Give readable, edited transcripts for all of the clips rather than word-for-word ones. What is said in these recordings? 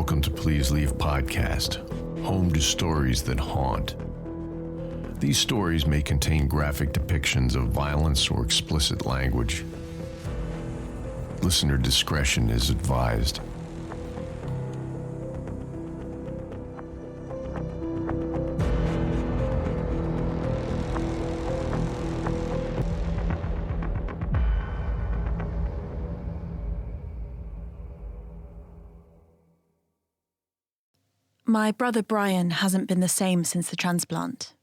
Welcome to Please Leave Podcast, home to stories that haunt. These stories may contain graphic depictions of violence or explicit language. Listener discretion is advised. My brother Brian hasn't been the same since the transplant.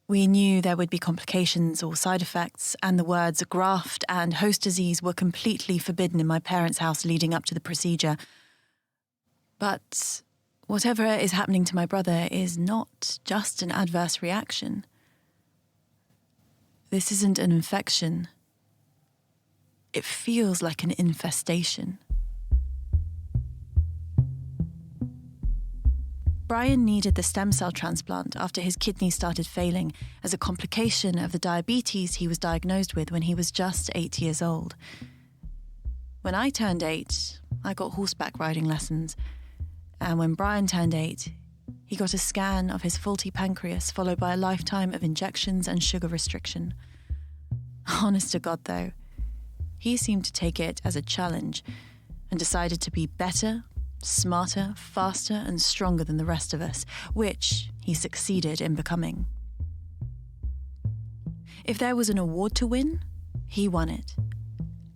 We knew there would be complications or side effects, and the words graft and host disease were completely forbidden in my parents' house leading up to the procedure. But whatever is happening to my brother is not just an adverse reaction. This isn't an infection. It feels like an infestation. Brian needed the stem cell transplant after his kidneys started failing as a complication of the diabetes he was diagnosed with when he was just 8 years old. When I turned 8, I got horseback riding lessons, and when Brian turned 8, he got a scan of his faulty pancreas followed by a lifetime of injections and sugar restriction. Honest to God, though, he seemed to take it as a challenge and decided to be better, smarter, faster, and stronger than the rest of us, which he succeeded in becoming. If there was an award to win, he won it.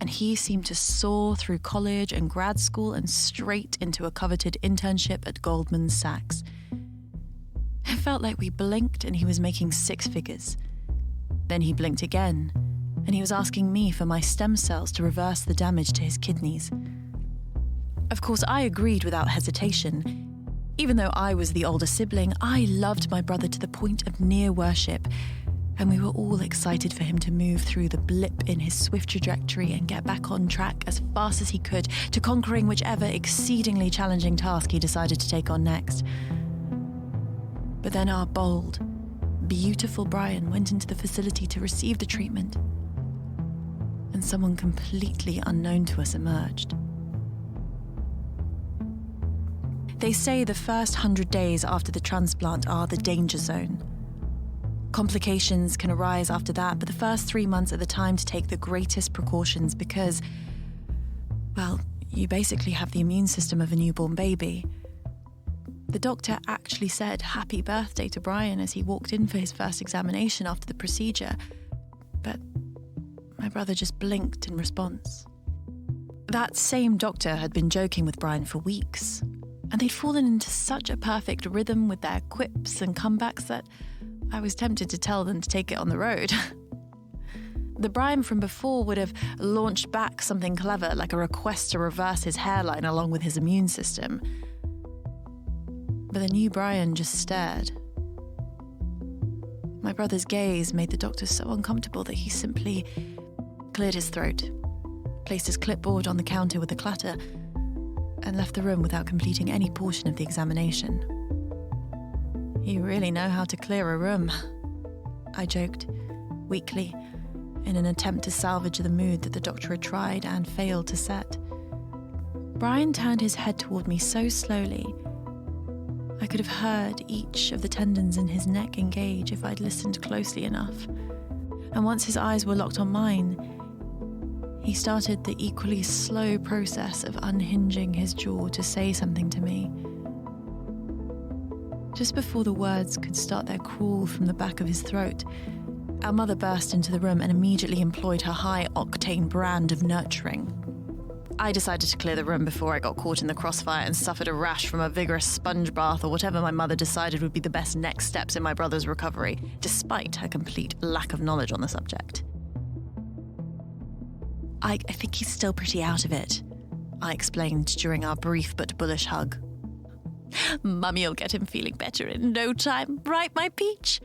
And he seemed to soar through college and grad school and straight into a coveted internship at Goldman Sachs. It felt like we blinked and he was making six figures. Then he blinked again, and he was asking me for my stem cells to reverse the damage to his kidneys. Of course, I agreed without hesitation. Even though I was the older sibling, I loved my brother to the point of near worship, and we were all excited for him to move through the blip in his swift trajectory and get back on track as fast as he could to conquering whichever exceedingly challenging task he decided to take on next. But then our bold, beautiful Brian went into the facility to receive the treatment, and someone completely unknown to us emerged. They say the first 100 days after the transplant are the danger zone. Complications can arise after that, but the first 3 months are the time to take the greatest precautions because, well, you basically have the immune system of a newborn baby. The doctor actually said happy birthday to Brian as he walked in for his first examination after the procedure, but my brother just blinked in response. That same doctor had been joking with Brian for weeks, and they'd fallen into such a perfect rhythm with their quips and comebacks that I was tempted to tell them to take it on the road. The Brian from before would have launched back something clever, like a request to reverse his hairline along with his immune system. But the new Brian just stared. My brother's gaze made the doctor so uncomfortable that he simply cleared his throat, placed his clipboard on the counter with a clatter, and left the room without completing any portion of the examination. You really know how to clear a room, I joked, weakly, in an attempt to salvage the mood that the doctor had tried and failed to set. Brian turned his head toward me so slowly, I could have heard each of the tendons in his neck engage if I'd listened closely enough. And once his eyes were locked on mine, he started the equally slow process of unhinging his jaw to say something to me. Just before the words could start their crawl from the back of his throat, our mother burst into the room and immediately employed her high-octane brand of nurturing. I decided to clear the room before I got caught in the crossfire and suffered a rash from a vigorous sponge bath or whatever my mother decided would be the best next steps in my brother's recovery, despite her complete lack of knowledge on the subject. I think he's still pretty out of it, I explained during our brief but bullish hug. Mummy'll get him feeling better in no time, right, my peach?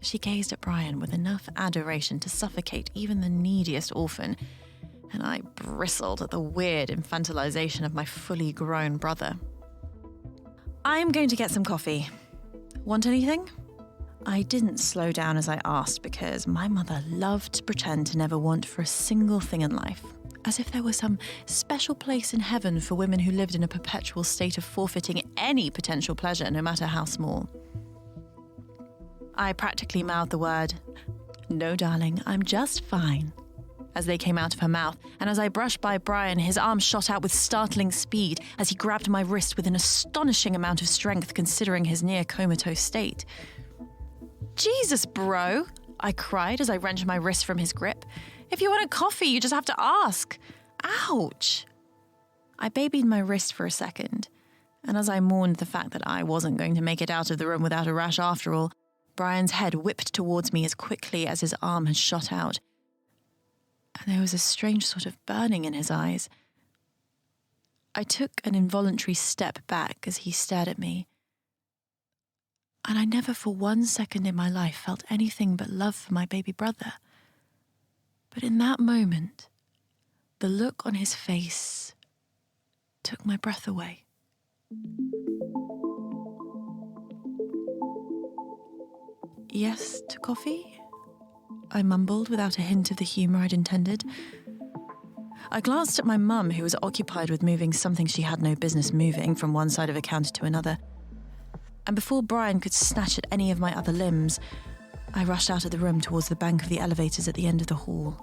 She gazed at Brian with enough adoration to suffocate even the neediest orphan, and I bristled at the weird infantilization of my fully grown brother. I'm going to get some coffee. Want anything? I didn't slow down as I asked because my mother loved to pretend to never want for a single thing in life. as if there was some special place in heaven for women who lived in a perpetual state of forfeiting any potential pleasure, no matter how small. I practically mouthed the word, "No, darling, I'm just fine," as they came out of her mouth, and as I brushed by Brian, his arm shot out with startling speed as he grabbed my wrist with an astonishing amount of strength considering his near-comatose state. "Jesus, bro," I cried as I wrenched my wrist from his grip. "If you want a coffee, you just have to ask." Ouch! I babied my wrist for a second, and as I mourned the fact that I wasn't going to make it out of the room without a rash after all, Brian's head whipped towards me as quickly as his arm had shot out, and there was a strange sort of burning in his eyes. I took an involuntary step back as he stared at me, and I never for 1 second in my life felt anything but love for my baby brother. But in that moment, the look on his face took my breath away. "Yes to coffee?" I mumbled without a hint of the humour I'd intended. I glanced at my mum, who was occupied with moving something she had no business moving from one side of a counter to another. And before Brian could snatch at any of my other limbs, I rushed out of the room towards the bank of the elevators at the end of the hall.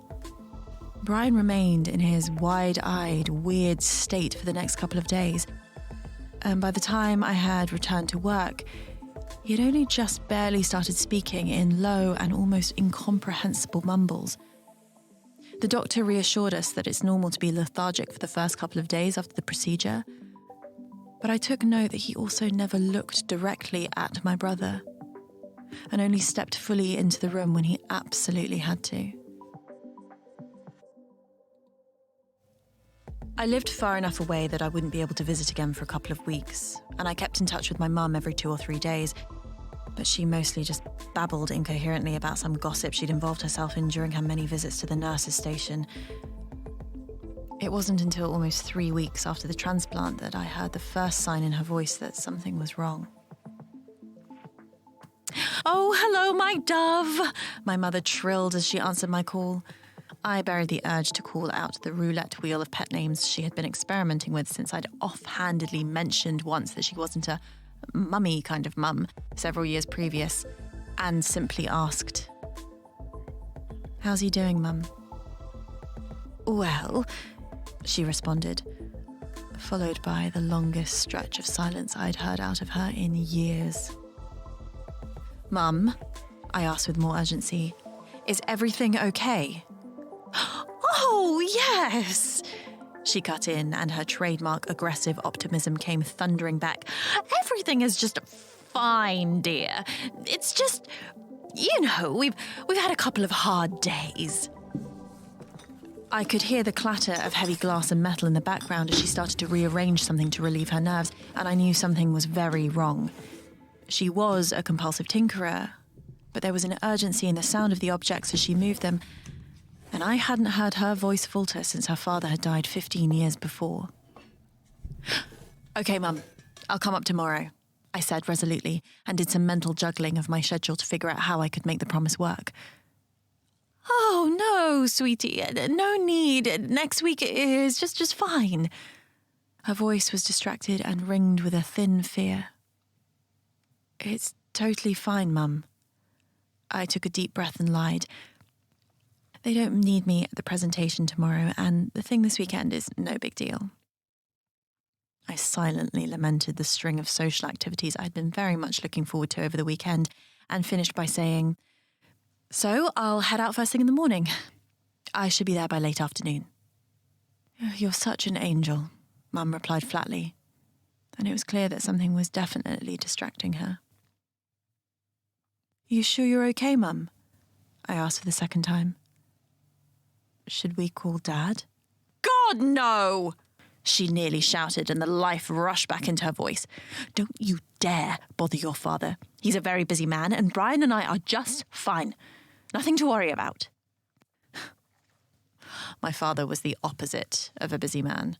Brian remained in his wide-eyed, weird state for the next couple of days, and by the time I had returned to work, he had only just barely started speaking in low and almost incomprehensible mumbles. The doctor reassured us that it's normal to be lethargic for the first couple of days after the procedure, but I took note that he also never looked directly at my brother and only stepped fully into the room when he absolutely had to. I lived far enough away that I wouldn't be able to visit again for a couple of weeks, and I kept in touch with my mum every 2 or 3 days, but she mostly just babbled incoherently about some gossip she'd involved herself in during her many visits to the nurses' station. It wasn't until almost 3 weeks after the transplant that I heard the first sign in her voice that something was wrong. "Oh, hello, my dove," my mother trilled as she answered my call. I buried the urge to call out the roulette wheel of pet names she had been experimenting with since I'd offhandedly mentioned once that she wasn't a mummy kind of mum several years previous, and simply asked, "How's he doing, Mum?" "Well," she responded, followed by the longest stretch of silence I'd heard out of her in years. "Mum," I asked with more urgency, "is everything okay?" "Oh, yes!" She cut in, and her trademark aggressive optimism came thundering back. "Everything is just fine, dear. It's just, we've had a couple of hard days." I could hear the clatter of heavy glass and metal in the background as she started to rearrange something to relieve her nerves, and I knew something was very wrong. She was a compulsive tinkerer, but there was an urgency in the sound of the objects as she moved them, and I hadn't heard her voice falter since her father had died 15 years before. "Okay, Mum, I'll come up tomorrow," I said resolutely, and did some mental juggling of my schedule to figure out how I could make the promise work. "Oh, no, sweetie, no need. Next week is just fine." Her voice was distracted and ringed with a thin fear. "It's totally fine, Mum." I took a deep breath and lied. "They don't need me at the presentation tomorrow, and the thing this weekend is no big deal." I silently lamented the string of social activities I'd been very much looking forward to over the weekend, and finished by saying, "So I'll head out first thing in the morning. I should be there by late afternoon." "You're such an angel," Mum replied flatly, and it was clear that something was definitely distracting her. "You sure you're okay, Mum?" I asked for the second time. "Should we call Dad?" "God, no!" she nearly shouted, and the life rushed back into her voice. "Don't you dare bother your father. He's a very busy man, and Brian and I are just fine. Nothing to worry about." My father was the opposite of a busy man.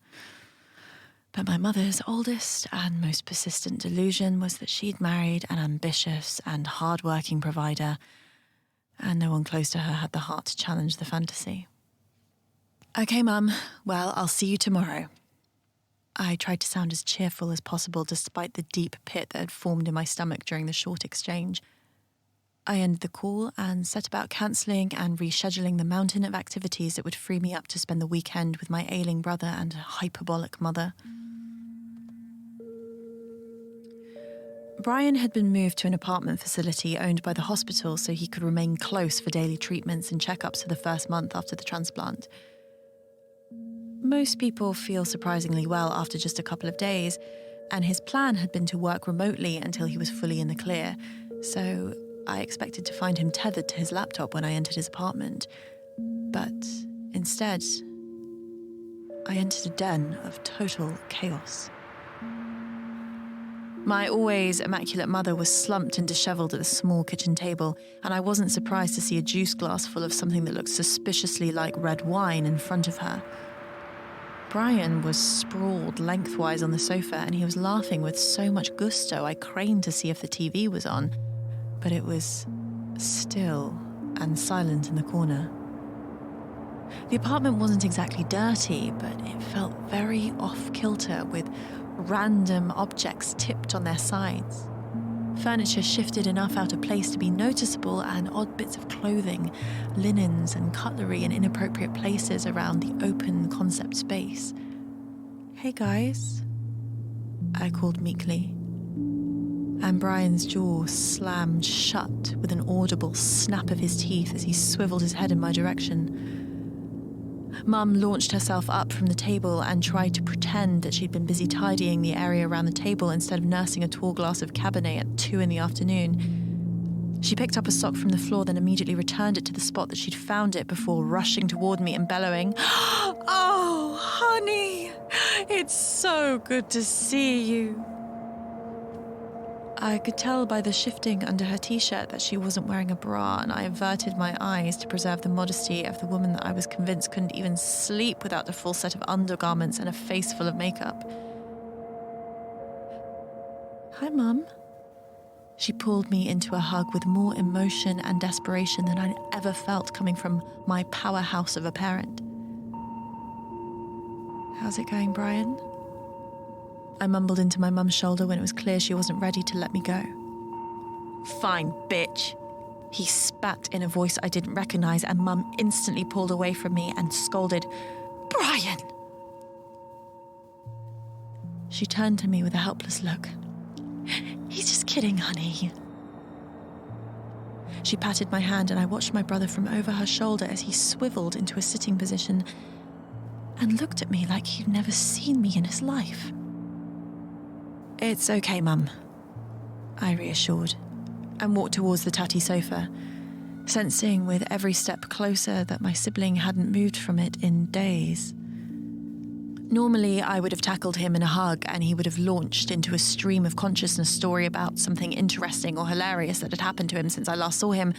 But my mother's oldest and most persistent delusion was that she'd married an ambitious and hard-working provider, and no one close to her had the heart to challenge the fantasy. Okay, Mum. Well, I'll see you tomorrow. I tried to sound as cheerful as possible despite the deep pit that had formed in my stomach during the short exchange. I ended the call and set about cancelling and rescheduling the mountain of activities that would free me up to spend the weekend with my ailing brother and hyperbolic mother. Brian had been moved to an apartment facility owned by the hospital so he could remain close for daily treatments and checkups for the first month after the transplant. Most people feel surprisingly well after just a couple of days, and his plan had been to work remotely until he was fully in the clear, so I expected to find him tethered to his laptop when I entered his apartment. But instead, I entered a den of total chaos. My always immaculate mother was slumped and dishevelled at the small kitchen table, and I wasn't surprised to see a juice glass full of something that looked suspiciously like red wine in front of her. Brian was sprawled lengthwise on the sofa, and he was laughing with so much gusto I craned to see if the TV was on, but it was still and silent in the corner. The apartment wasn't exactly dirty, but it felt very off-kilter with random objects tipped on their sides. Furniture shifted enough out of place to be noticeable, and odd bits of clothing, linens and cutlery in inappropriate places around the open concept space. "Hey guys," I called meekly, and Brian's jaw slammed shut with an audible snap of his teeth as he swiveled his head in my direction. Mum launched herself up from the table and tried to pretend that she'd been busy tidying the area around the table instead of nursing a tall glass of Cabernet at 2 p.m. She picked up a sock from the floor, then immediately returned it to the spot that she'd found it before rushing toward me and bellowing, "Oh, honey, it's so good to see you." I could tell by the shifting under her t-shirt that she wasn't wearing a bra, and I averted my eyes to preserve the modesty of the woman that I was convinced couldn't even sleep without the full set of undergarments and a face full of makeup. "Hi, Mum." She pulled me into a hug with more emotion and desperation than I'd ever felt coming from my powerhouse of a parent. "How's it going, Brian?" I mumbled into my mum's shoulder when it was clear she wasn't ready to let me go. "Fine, bitch." He spat in a voice I didn't recognise, and Mum instantly pulled away from me and scolded, "Brian!" She turned to me with a helpless look. "He's just kidding, honey." She patted my hand, and I watched my brother from over her shoulder as he swiveled into a sitting position and looked at me like he'd never seen me in his life. "It's okay, Mum," I reassured, and walked towards the tatty sofa, sensing with every step closer that my sibling hadn't moved from it in days. Normally, I would have tackled him in a hug, and he would have launched into a stream of consciousness story about something interesting or hilarious that had happened to him since I last saw him.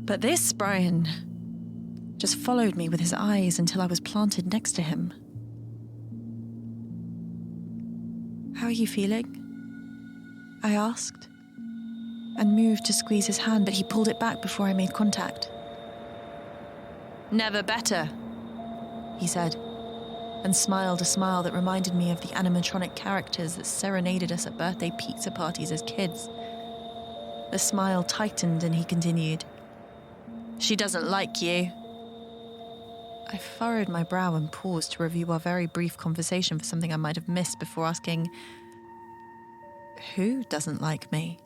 But this Brian just followed me with his eyes until I was planted next to him. "How are you feeling?" I asked, and moved to squeeze his hand, but he pulled it back before I made contact. "Never better," he said, and smiled a smile that reminded me of the animatronic characters that serenaded us at birthday pizza parties as kids. The smile tightened and he continued, "She doesn't like you." I furrowed my brow and paused to review our very brief conversation for something I might have missed before asking, "Who doesn't like me?"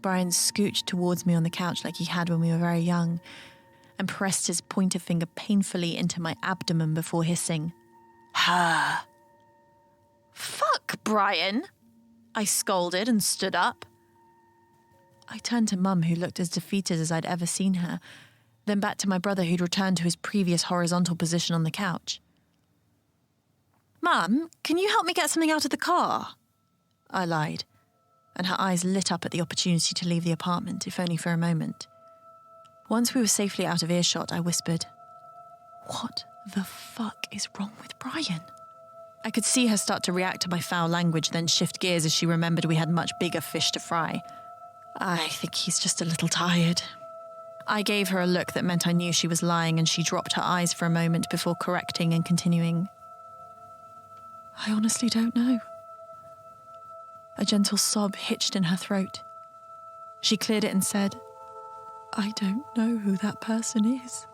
Brian scooched towards me on the couch like he had when we were very young, and pressed his pointer finger painfully into my abdomen before hissing, "Her." "Fuck, Brian," I scolded and stood up. I turned to Mum, who looked as defeated as I'd ever seen her, then back to my brother, who'd returned to his previous horizontal position on the couch. "Mum, can you help me get something out of the car?" I lied, and her eyes lit up at the opportunity to leave the apartment, if only for a moment. Once we were safely out of earshot, I whispered, "What the fuck is wrong with Brian?" I could see her start to react to my foul language, then shift gears as she remembered we had much bigger fish to fry. "I think he's just a little tired." I gave her a look that meant I knew she was lying, and she dropped her eyes for a moment before correcting and continuing. I honestly don't know. A gentle sob hitched in her throat. She cleared it and said, I don't know who that person is.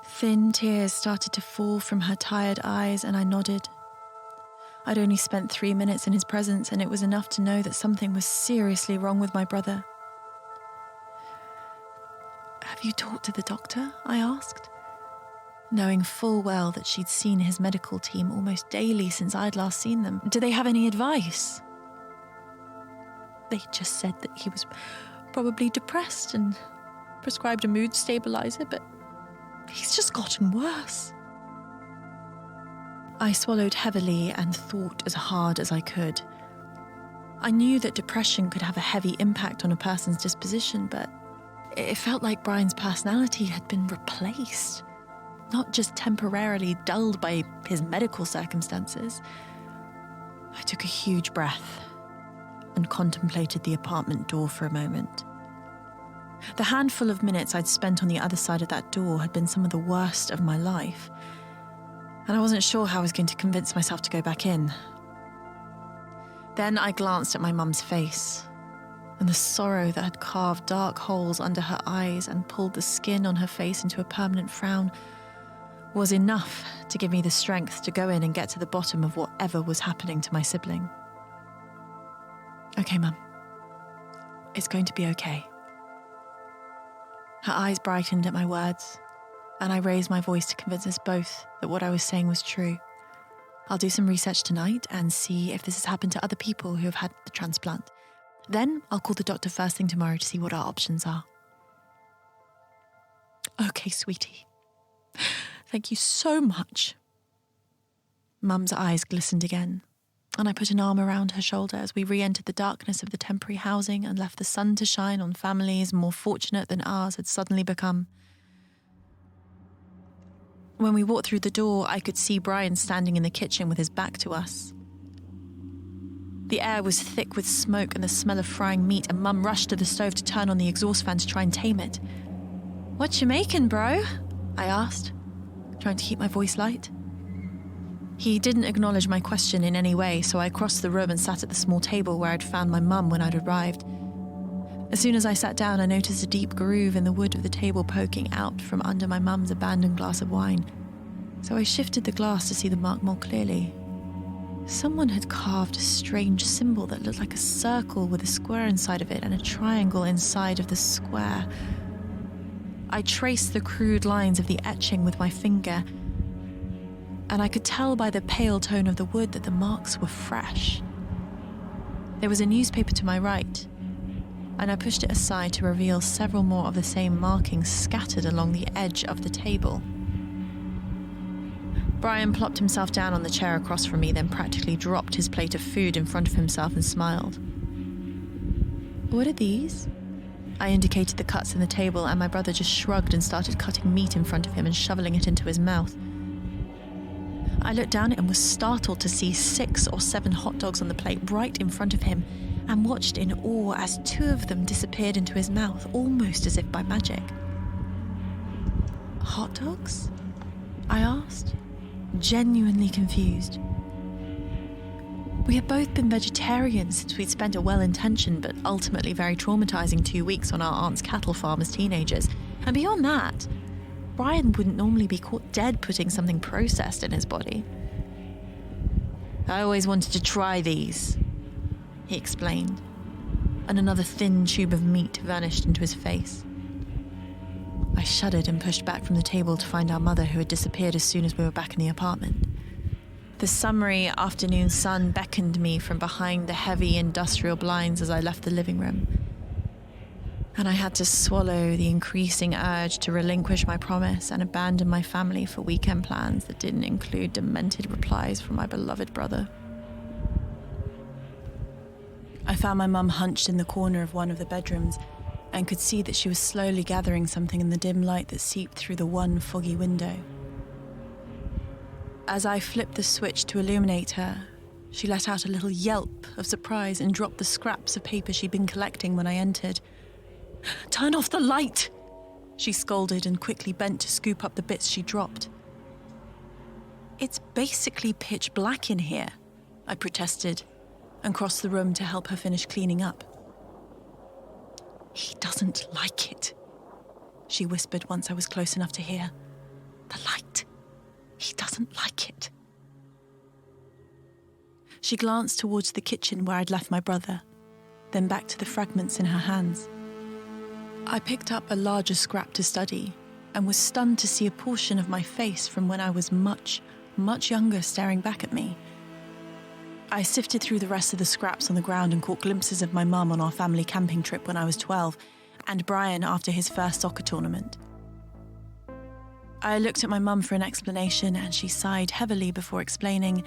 Thin tears started to fall from her tired eyes, and I nodded. I'd only spent 3 minutes in his presence, and it was enough to know that something was seriously wrong with my brother. Have you talked to the doctor? I asked, knowing full well that she'd seen his medical team almost daily since I'd last seen them. Do they have any advice? They just said that he was probably depressed and prescribed a mood stabilizer, but he's just gotten worse. I swallowed heavily and thought as hard as I could. I knew that depression could have a heavy impact on a person's disposition, but it felt like Brian's personality had been replaced, not just temporarily dulled by his medical circumstances. I took a huge breath and contemplated the apartment door for a moment. The handful of minutes I'd spent on the other side of that door had been some of the worst of my life, and I wasn't sure how I was going to convince myself to go back in. Then I glanced at my mum's face, and the sorrow that had carved dark holes under her eyes and pulled the skin on her face into a permanent frown was enough to give me the strength to go in and get to the bottom of whatever was happening to my sibling. Okay, Mum. It's going to be okay. Her eyes brightened at my words, and I raised my voice to convince us both that what I was saying was true. I'll do some research tonight and see if this has happened to other people who have had the transplant. Then I'll call the doctor first thing tomorrow to see what our options are. Okay, sweetie. Thank you so much. Mum's eyes glistened again, and I put an arm around her shoulder as we re-entered the darkness of the temporary housing and left the sun to shine on families more fortunate than ours had suddenly become. When we walked through the door, I could see Brian standing in the kitchen with his back to us. The air was thick with smoke and the smell of frying meat, and Mum rushed to the stove to turn on the exhaust fan to try and tame it. What you making, bro? I asked, trying to keep my voice light. He didn't acknowledge my question in any way, so I crossed the room and sat at the small table where I'd found my mum when I'd arrived. As soon as I sat down, I noticed a deep groove in the wood of the table poking out from under my mum's abandoned glass of wine. So I shifted the glass to see the mark more clearly. Someone had carved a strange symbol that looked like a circle with a square inside of it and a triangle inside of the square. I traced the crude lines of the etching with my finger, and I could tell by the pale tone of the wood that the marks were fresh. There was a newspaper to my right, and I pushed it aside to reveal several more of the same markings scattered along the edge of the table. Brian plopped himself down on the chair across from me, then practically dropped his plate of food in front of himself and smiled. What are these? I indicated the cuts in the table, and my brother just shrugged and started cutting meat in front of him and shoveling it into his mouth. I looked down and was startled to see 6 or 7 hot dogs on the plate right in front of him, and watched in awe as 2 of them disappeared into his mouth, almost as if by magic. Hot dogs? I asked, genuinely confused. We had both been vegetarians since we'd spent a well-intentioned but ultimately very traumatizing 2 weeks on our aunt's cattle farm as teenagers, and beyond that, Brian wouldn't normally be caught dead putting something processed in his body. I always wanted to try these, he explained, and another thin tube of meat vanished into his face. I shuddered and pushed back from the table to find our mother, who had disappeared as soon as we were back in the apartment. The summery afternoon sun beckoned me from behind the heavy industrial blinds as I left the living room, and I had to swallow the increasing urge to relinquish my promise and abandon my family for weekend plans that didn't include demented replies from my beloved brother. I found my mum hunched in the corner of one of the bedrooms and could see that she was slowly gathering something in the dim light that seeped through the one foggy window. As I flipped the switch to illuminate her, she let out a little yelp of surprise and dropped the scraps of paper she'd been collecting when I entered. Turn off the light! She scolded and quickly bent to scoop up the bits she dropped. It's basically pitch black in here, I protested, and crossed the room to help her finish cleaning up. He doesn't like it, she whispered once I was close enough to hear. The light. He doesn't like it. She glanced towards the kitchen where I'd left my brother, then back to the fragments in her hands. I picked up a larger scrap to study and was stunned to see a portion of my face from when I was much, much younger staring back at me. I sifted through the rest of the scraps on the ground and caught glimpses of my mum on our family camping trip when I was 12, and Brian after his first soccer tournament. I looked at my mum for an explanation and she sighed heavily before explaining,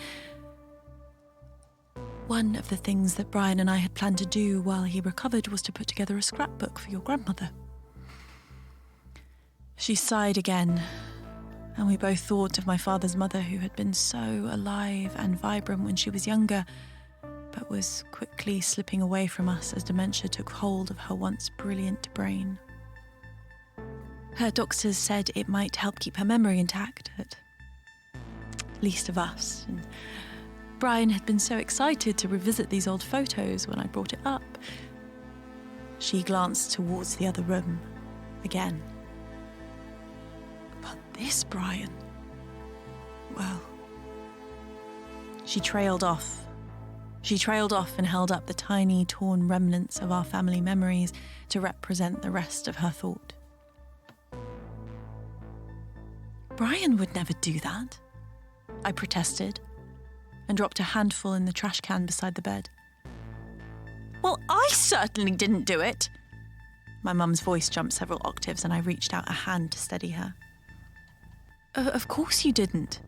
one of the things that Brian and I had planned to do while he recovered was to put together a scrapbook for your grandmother. She sighed again, and we both thought of my father's mother who had been so alive and vibrant when she was younger, but was quickly slipping away from us as dementia took hold of her once brilliant brain. Her doctors said it might help keep her memory intact, at least of us, and Brian had been so excited to revisit these old photos when I brought it up. She glanced towards the other room again. But this Brian, well... She trailed off and held up the tiny, torn remnants of our family memories to represent the rest of her thought. Brian would never do that, I protested, and dropped a handful in the trash can beside the bed. Well, I certainly didn't do it. My mum's voice jumped several octaves and I reached out a hand to steady her. Of course you didn't.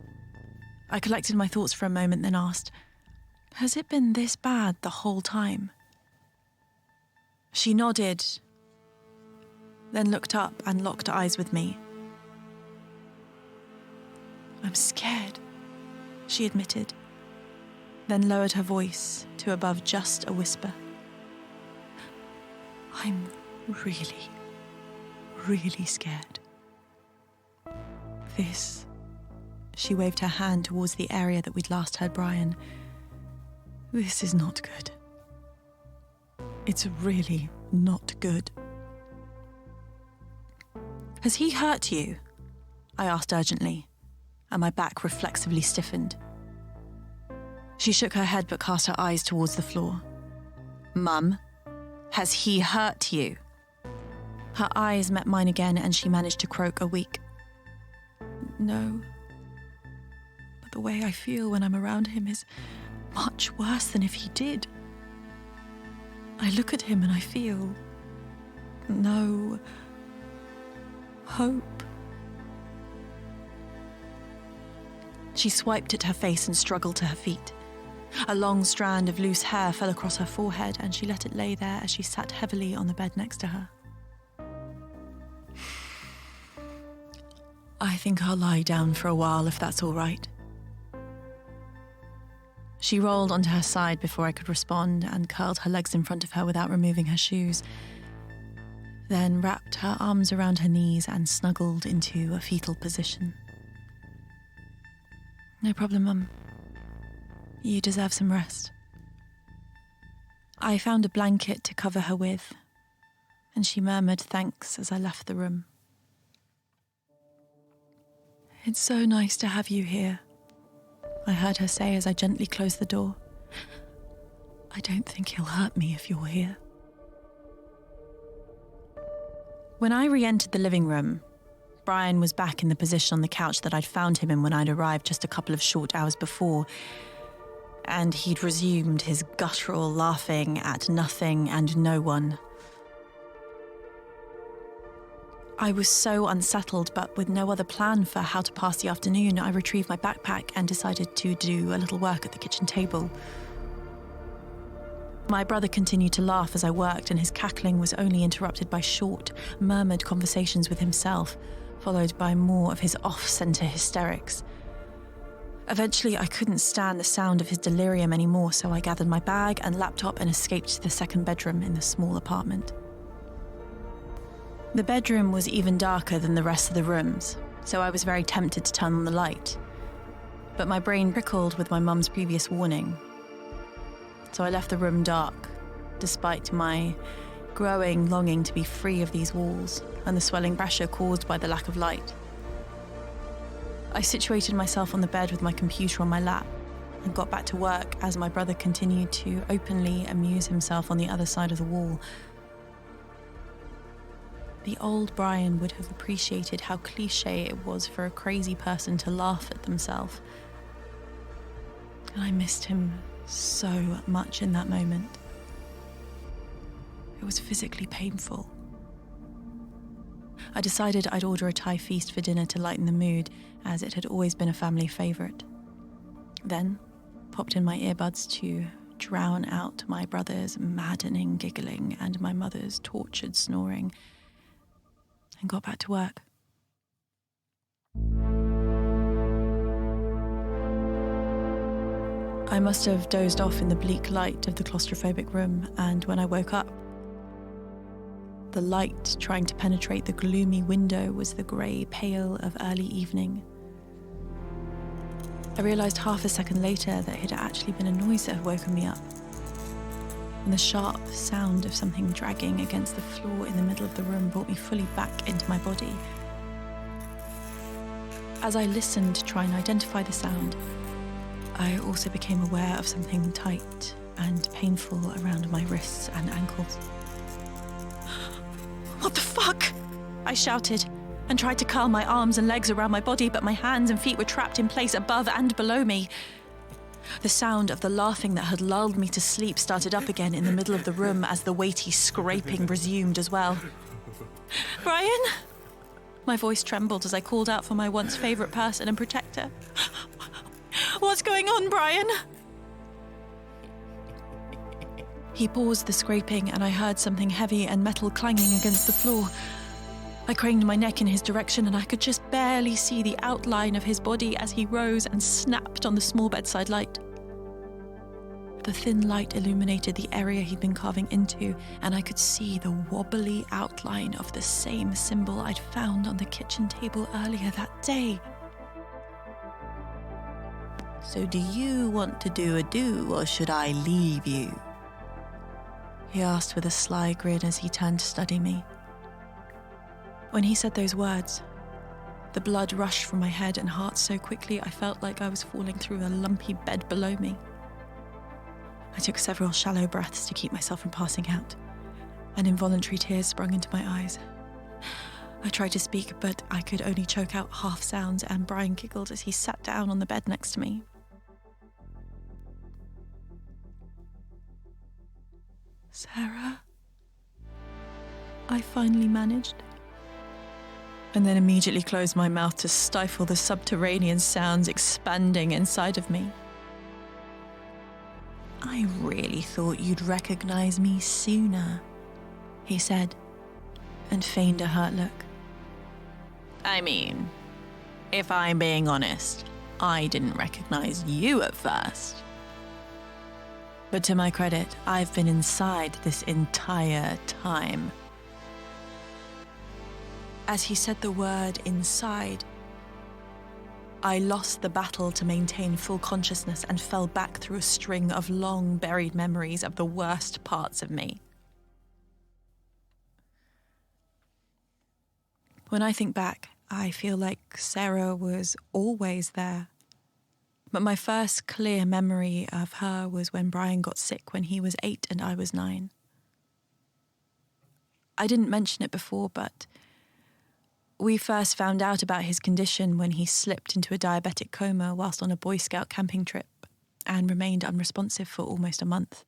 I collected my thoughts for a moment, then asked, has it been this bad the whole time? She nodded, then looked up and locked eyes with me. I'm scared, she admitted, then lowered her voice to above just a whisper. I'm really, really scared. This, she waved her hand towards the area that we'd last heard Brian. This is not good. It's really not good. Has he hurt you? I asked urgently, and my back reflexively stiffened. She shook her head but cast her eyes towards the floor. Mum, has he hurt you? Her eyes met mine again and she managed to croak a weak, no. But the way I feel when I'm around him is much worse than if he did. I look at him and I feel no hope. She swiped at her face and struggled to her feet. A long strand of loose hair fell across her forehead and she let it lay there as she sat heavily on the bed next to her. I think I'll lie down for a while if that's all right. She rolled onto her side before I could respond and curled her legs in front of her without removing her shoes, then wrapped her arms around her knees and snuggled into a fetal position. No problem, Mum. You deserve some rest. I found a blanket to cover her with, and she murmured thanks as I left the room. It's so nice to have you here, I heard her say as I gently closed the door. I don't think he'll hurt me if you're here. When I re-entered the living room, Brian was back in the position on the couch that I'd found him in when I'd arrived just a couple of short hours before, and he'd resumed his guttural laughing at nothing and no one. I was so unsettled, but with no other plan for how to pass the afternoon, I retrieved my backpack and decided to do a little work at the kitchen table. My brother continued to laugh as I worked, and his cackling was only interrupted by short, murmured conversations with himself, followed by more of his off-centre hysterics. Eventually, I couldn't stand the sound of his delirium anymore, so I gathered my bag and laptop and escaped to the second bedroom in the small apartment. The bedroom was even darker than the rest of the rooms, so I was very tempted to turn on the light. But my brain prickled with my mum's previous warning. So I left the room dark, despite my growing longing to be free of these walls and the swelling pressure caused by the lack of light. I situated myself on the bed with my computer on my lap and got back to work as my brother continued to openly amuse himself on the other side of the wall. The old Brian would have appreciated how cliché it was for a crazy person to laugh at themselves. And I missed him so much in that moment. It was physically painful. I decided I'd order a Thai feast for dinner to lighten the mood, as it had always been a family favourite. Then, popped in my earbuds to drown out my brother's maddening giggling and my mother's tortured snoring, and got back to work. I must have dozed off in the bleak light of the claustrophobic room, and when I woke up, the light trying to penetrate the gloomy window was the grey pale of early evening. I realised half a second later that it had actually been a noise that had woken me up, and the sharp sound of something dragging against the floor in the middle of the room brought me fully back into my body. As I listened to try and identify the sound, I also became aware of something tight and painful around my wrists and ankles. "What the fuck?" I shouted and tried to curl my arms and legs around my body, but my hands and feet were trapped in place above and below me. The sound of the laughing that had lulled me to sleep started up again in the middle of the room as the weighty scraping resumed as well. "Brian?" My voice trembled as I called out for my once favourite person and protector. "What's going on, Brian?" He paused the scraping and I heard something heavy and metal clanging against the floor. I craned my neck in his direction and I could just barely see the outline of his body as he rose and snapped on the small bedside light. The thin light illuminated the area he'd been carving into, and I could see the wobbly outline of the same symbol I'd found on the kitchen table earlier that day. "So do you want to do a do, or should I leave you?" he asked with a sly grin as he turned to study me. When he said those words, the blood rushed from my head and heart so quickly I felt like I was falling through a lumpy bed below me. I took several shallow breaths to keep myself from passing out, and involuntary tears sprung into my eyes. I tried to speak, but I could only choke out half sounds, and Brian giggled as he sat down on the bed next to me. "Sarah?" I finally managed, and then immediately closed my mouth to stifle the subterranean sounds expanding inside of me. "I really thought you'd recognize me sooner," he said, and feigned a hurt look. "I mean, if I'm being honest, I didn't recognize you at first. But to my credit, I've been inside this entire time." As he said the word inside, I lost the battle to maintain full consciousness and fell back through a string of long buried memories of the worst parts of me. When I think back, I feel like Sarah was always there. But my first clear memory of her was when Brian got sick when he was 8 and I was 9. I didn't mention it before, but we first found out about his condition when he slipped into a diabetic coma whilst on a Boy Scout camping trip and remained unresponsive for almost a month.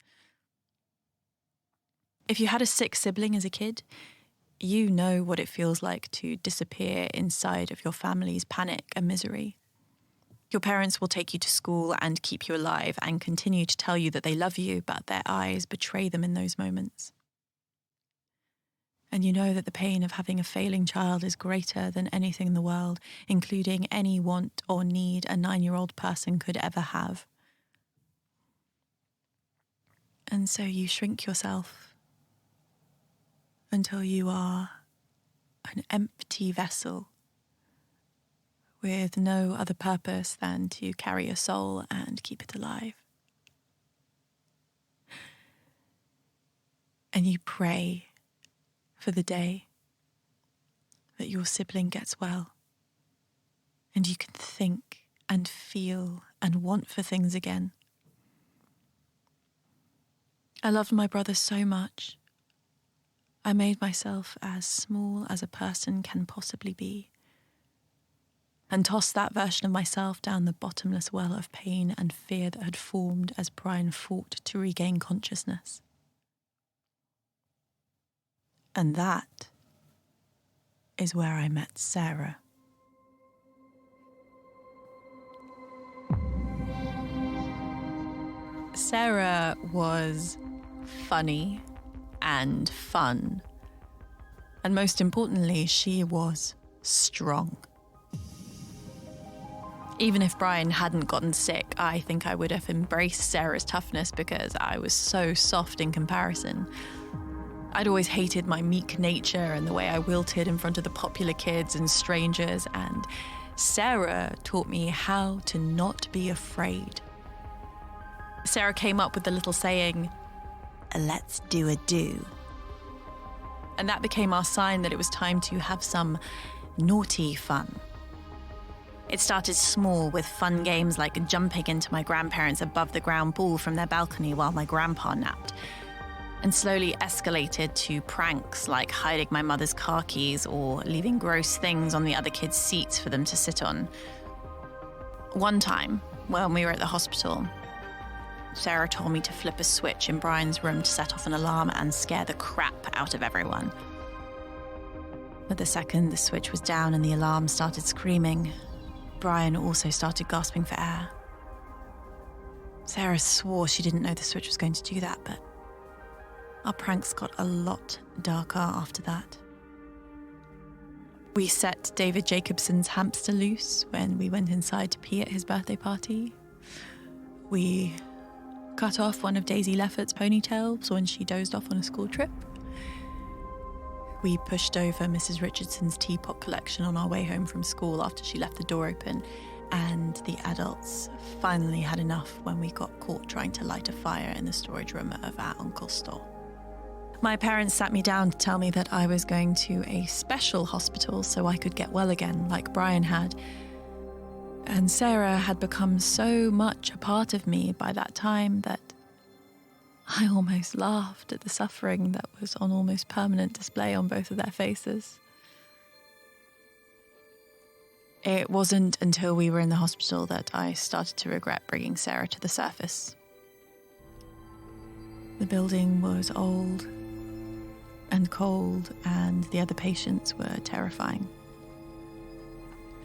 If you had a sick sibling as a kid, you know what it feels like to disappear inside of your family's panic and misery. Your parents will take you to school and keep you alive and continue to tell you that they love you, but their eyes betray them in those moments. And you know that the pain of having a failing child is greater than anything in the world, including any want or need a 9-year-old person could ever have. And so you shrink yourself until you are an empty vessel with no other purpose than to carry a soul and keep it alive. And you pray for the day that your sibling gets well, and you can think and feel and want for things again. I loved my brother so much. I made myself as small as a person can possibly be, and tossed that version of myself down the bottomless well of pain and fear that had formed as Brian fought to regain consciousness. And that is where I met Sarah. Sarah was funny and fun. And most importantly, she was strong. Even if Brian hadn't gotten sick, I think I would have embraced Sarah's toughness because I was so soft in comparison. I'd always hated my meek nature and the way I wilted in front of the popular kids and strangers, and Sarah taught me how to not be afraid. Sarah came up with the little saying, "Let's do a do." And that became our sign that it was time to have some naughty fun. It started small with fun games like jumping into my grandparents' above-the-ground pool from their balcony while my grandpa napped, and slowly escalated to pranks like hiding my mother's car keys or leaving gross things on the other kids' seats for them to sit on. One time, when we were at the hospital, Sarah told me to flip a switch in Brian's room to set off an alarm and scare the crap out of everyone. But the second the switch was down and the alarm started screaming, Brian also started gasping for air. Sarah swore she didn't know the switch was going to do that, but our pranks got a lot darker after that. We set David Jacobson's hamster loose when we went inside to pee at his birthday party. We cut off one of Daisy Leffert's ponytails when she dozed off on a school trip. We pushed over Mrs. Richardson's teapot collection on our way home from school after she left the door open, and the adults finally had enough when we got caught trying to light a fire in the storage room of our uncle's store. My parents sat me down to tell me that I was going to a special hospital so I could get well again, like Brian had. And Sarah had become so much a part of me by that time that I almost laughed at the suffering that was on almost permanent display on both of their faces. It wasn't until we were in the hospital that I started to regret bringing Sarah to the surface. The building was old and cold, and the other patients were terrifying.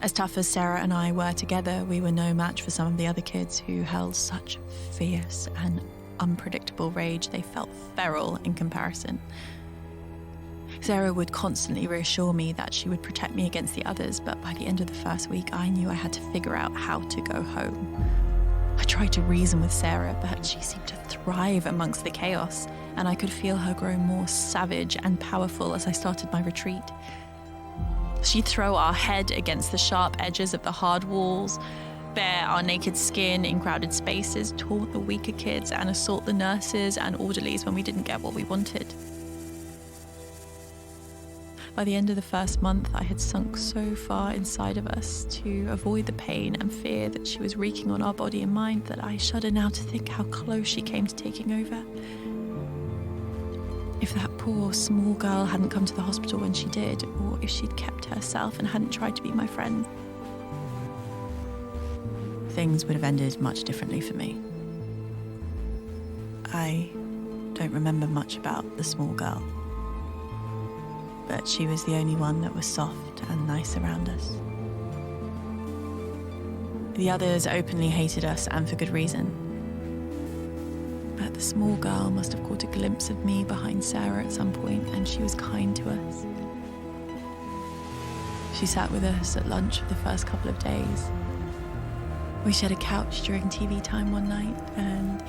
As tough as Sarah and I were together, we were no match for some of the other kids who held such fierce and unpredictable rage they felt feral in comparison. Sarah would constantly reassure me that she would protect me against the others, but by the end of the first week, I knew I had to figure out how to go home. I tried to reason with Sarah, but she seemed to thrive amongst the chaos, and I could feel her grow more savage and powerful as I started my retreat. She'd throw our head against the sharp edges of the hard walls, bare our naked skin in crowded spaces, taunt the weaker kids, and assault the nurses and orderlies when we didn't get what we wanted. By the end of the first month, I had sunk so far inside of us to avoid the pain and fear that she was wreaking on our body and mind that I shudder now to think how close she came to taking over. If that poor small girl hadn't come to the hospital when she did, or if she'd kept herself and hadn't tried to be my friend, things would have ended much differently for me. I don't remember much about the small girl, but she was the only one that was soft and nice around us. The others openly hated us, and for good reason. But the small girl must have caught a glimpse of me behind Sarah at some point, and she was kind to us. She sat with us at lunch for the first couple of days. We shared a couch during TV time one night, and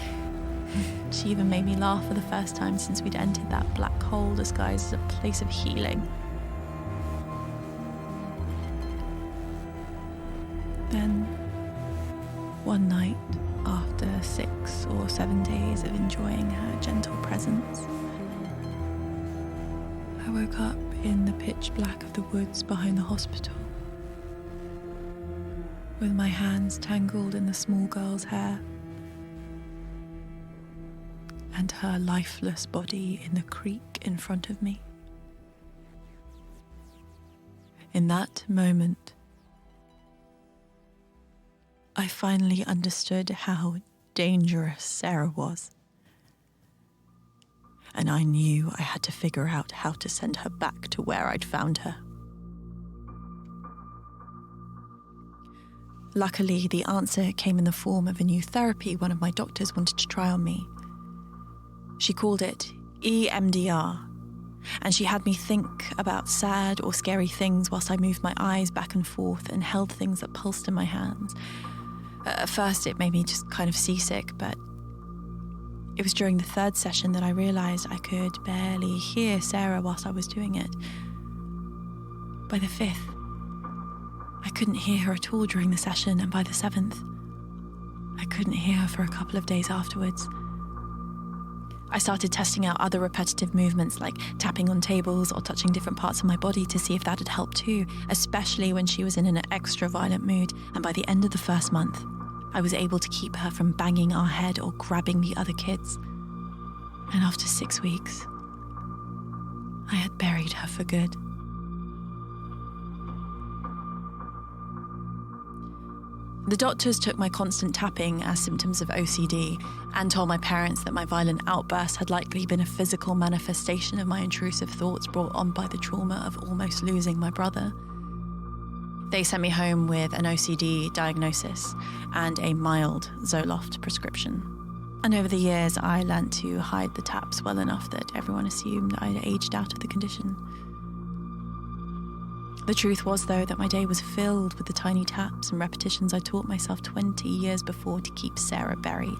she even made me laugh for the first time since we'd entered that black hole disguised as a place of healing. Then, one night, after 6 or 7 days of enjoying her gentle presence, I woke up in the pitch black of the woods behind the hospital, with my hands tangled in the small girl's hair and her lifeless body in the creek in front of me. In that moment, I finally understood how dangerous Sarah was. And I knew I had to figure out how to send her back to where I'd found her. Luckily, the answer came in the form of a new therapy one of my doctors wanted to try on me. She called it EMDR, and she had me think about sad or scary things whilst I moved my eyes back and forth and held things that pulsed in my hands. At first, it made me just kind of seasick, but it was during the 3rd session that I realised I could barely hear Sarah whilst I was doing it. By the 5th, I couldn't hear her at all during the session, and by the 7th, I couldn't hear her for a couple of days afterwards. I started testing out other repetitive movements like tapping on tables or touching different parts of my body to see if that had helped too, especially when she was in an extra violent mood, and by the end of the 1st month, I was able to keep her from banging our head or grabbing the other kids. And after 6 weeks, I had buried her for good. The doctors took my constant tapping as symptoms of OCD and told my parents that my violent outbursts had likely been a physical manifestation of my intrusive thoughts brought on by the trauma of almost losing my brother. They sent me home with an OCD diagnosis and a mild Zoloft prescription. And over the years, I learnt to hide the taps well enough that everyone assumed I'd aged out of the condition. The truth was, though, that my day was filled with the tiny taps and repetitions I taught myself 20 years before to keep Sarah buried.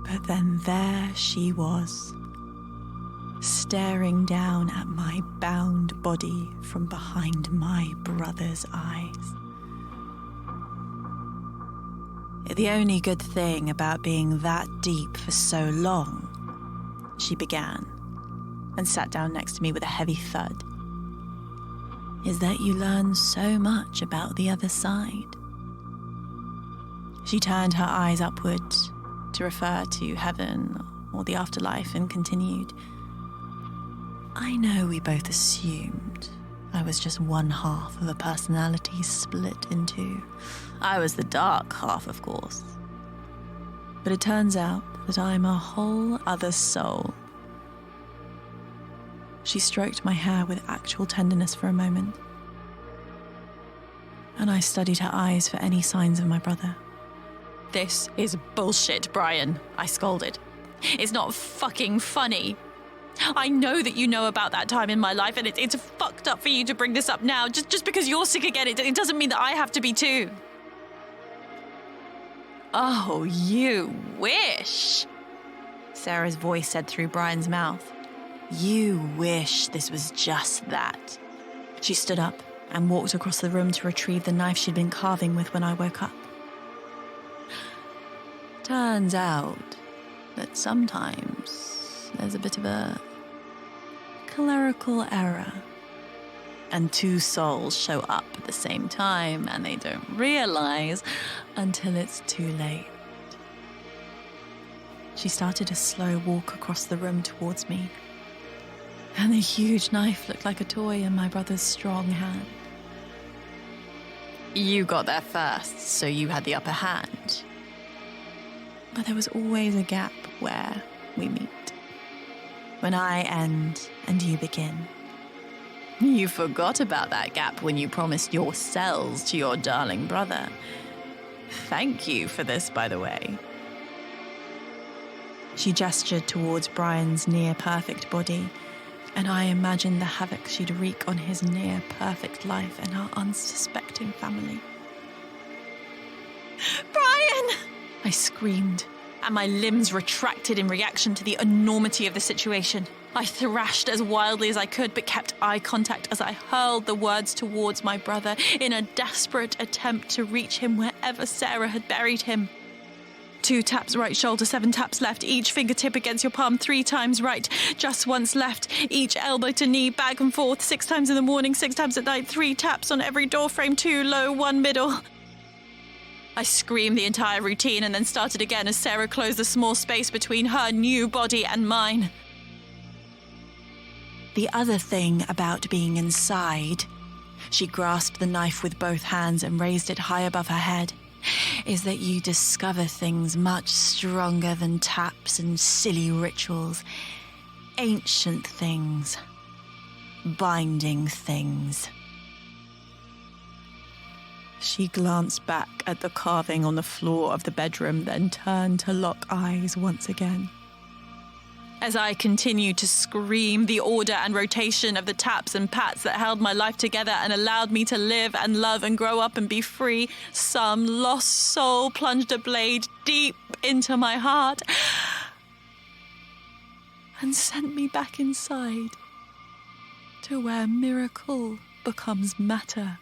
But then there she was, staring down at my bound body from behind my brother's eyes. The only good thing about being that deep for so long, she began, and sat down next to me with a heavy thud, is that you learn so much about the other side. She turned her eyes upward to refer to heaven or the afterlife and continued, I know we both assumed I was just one half of a personality split in two. I was the dark half, of course. But it turns out that I'm a whole other soul. She stroked my hair with actual tenderness for a moment, and I studied her eyes for any signs of my brother. This is bullshit, Brian, I scolded. It's not fucking funny. I know that you know about that time in my life, and it's fucked up for you to bring this up now. Just because you're sick again, it doesn't mean that I have to be too. Oh, you wish, Sarah's voice said through Brian's mouth. You wish this was just that. She stood up and walked across the room to retrieve the knife she'd been carving with when I woke up. Turns out that sometimes there's a bit of a clerical error, and two souls show up at the same time, and they don't realize until it's too late. She started a slow walk across the room towards me, and the huge knife looked like a toy in my brother's strong hand. You got there first, so you had the upper hand. But there was always a gap where we meet. When I end and you begin. You forgot about that gap when you promised your cells to your darling brother. Thank you for this, by the way. She gestured towards Brian's near-perfect body, and I imagined the havoc she'd wreak on his near-perfect life and our unsuspecting family. Brian! I screamed, and my limbs retracted in reaction to the enormity of the situation. I thrashed as wildly as I could, but kept eye contact as I hurled the words towards my brother in a desperate attempt to reach him wherever Sarah had buried him. 2 taps right shoulder, 7 taps left, each fingertip against your palm, 3 times right, just once left, each elbow to knee, back and forth, 6 times in the morning, 6 times at night, 3 taps on every door frame, 2 low, 1 middle. I screamed the entire routine and then started again as Sarah closed the small space between her new body and mine. The other thing about being inside, she grasped the knife with both hands and raised it high above her head, is that you discover things much stronger than taps and silly rituals. Ancient things. Binding things. She glanced back at the carving on the floor of the bedroom, then turned to lock eyes once again. As I continued to scream the order and rotation of the taps and pats that held my life together and allowed me to live and love and grow up and be free, some lost soul plunged a blade deep into my heart and sent me back inside to where miracle becomes matter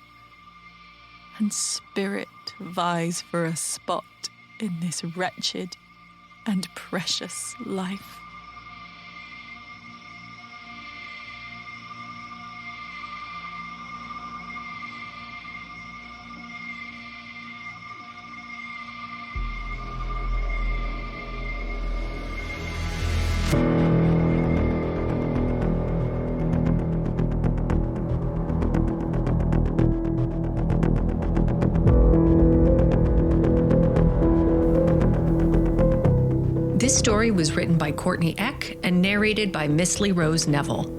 and spirit vies for a spot in this wretched and precious life. This story was written by Courtney Eck and narrated by Miztli Rose Neville.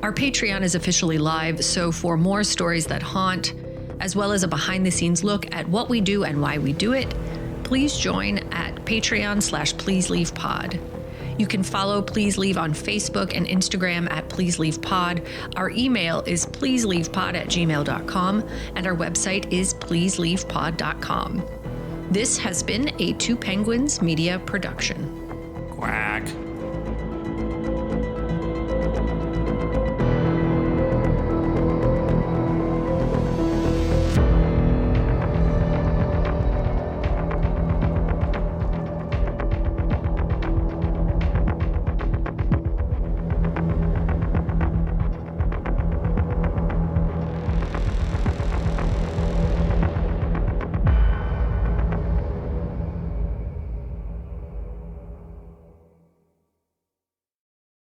Our Patreon is officially live, so for more stories that haunt, as well as a behind-the-scenes look at what we do and why we do it, please join at Patreon/PleaseLeavePod. You can follow Please Leave on Facebook and Instagram at Please Leave Pod. Our email is pleaseleavepod@gmail.com, and our website is pleaseleavepod.com. This has been a Two Penguins Media production. Quack.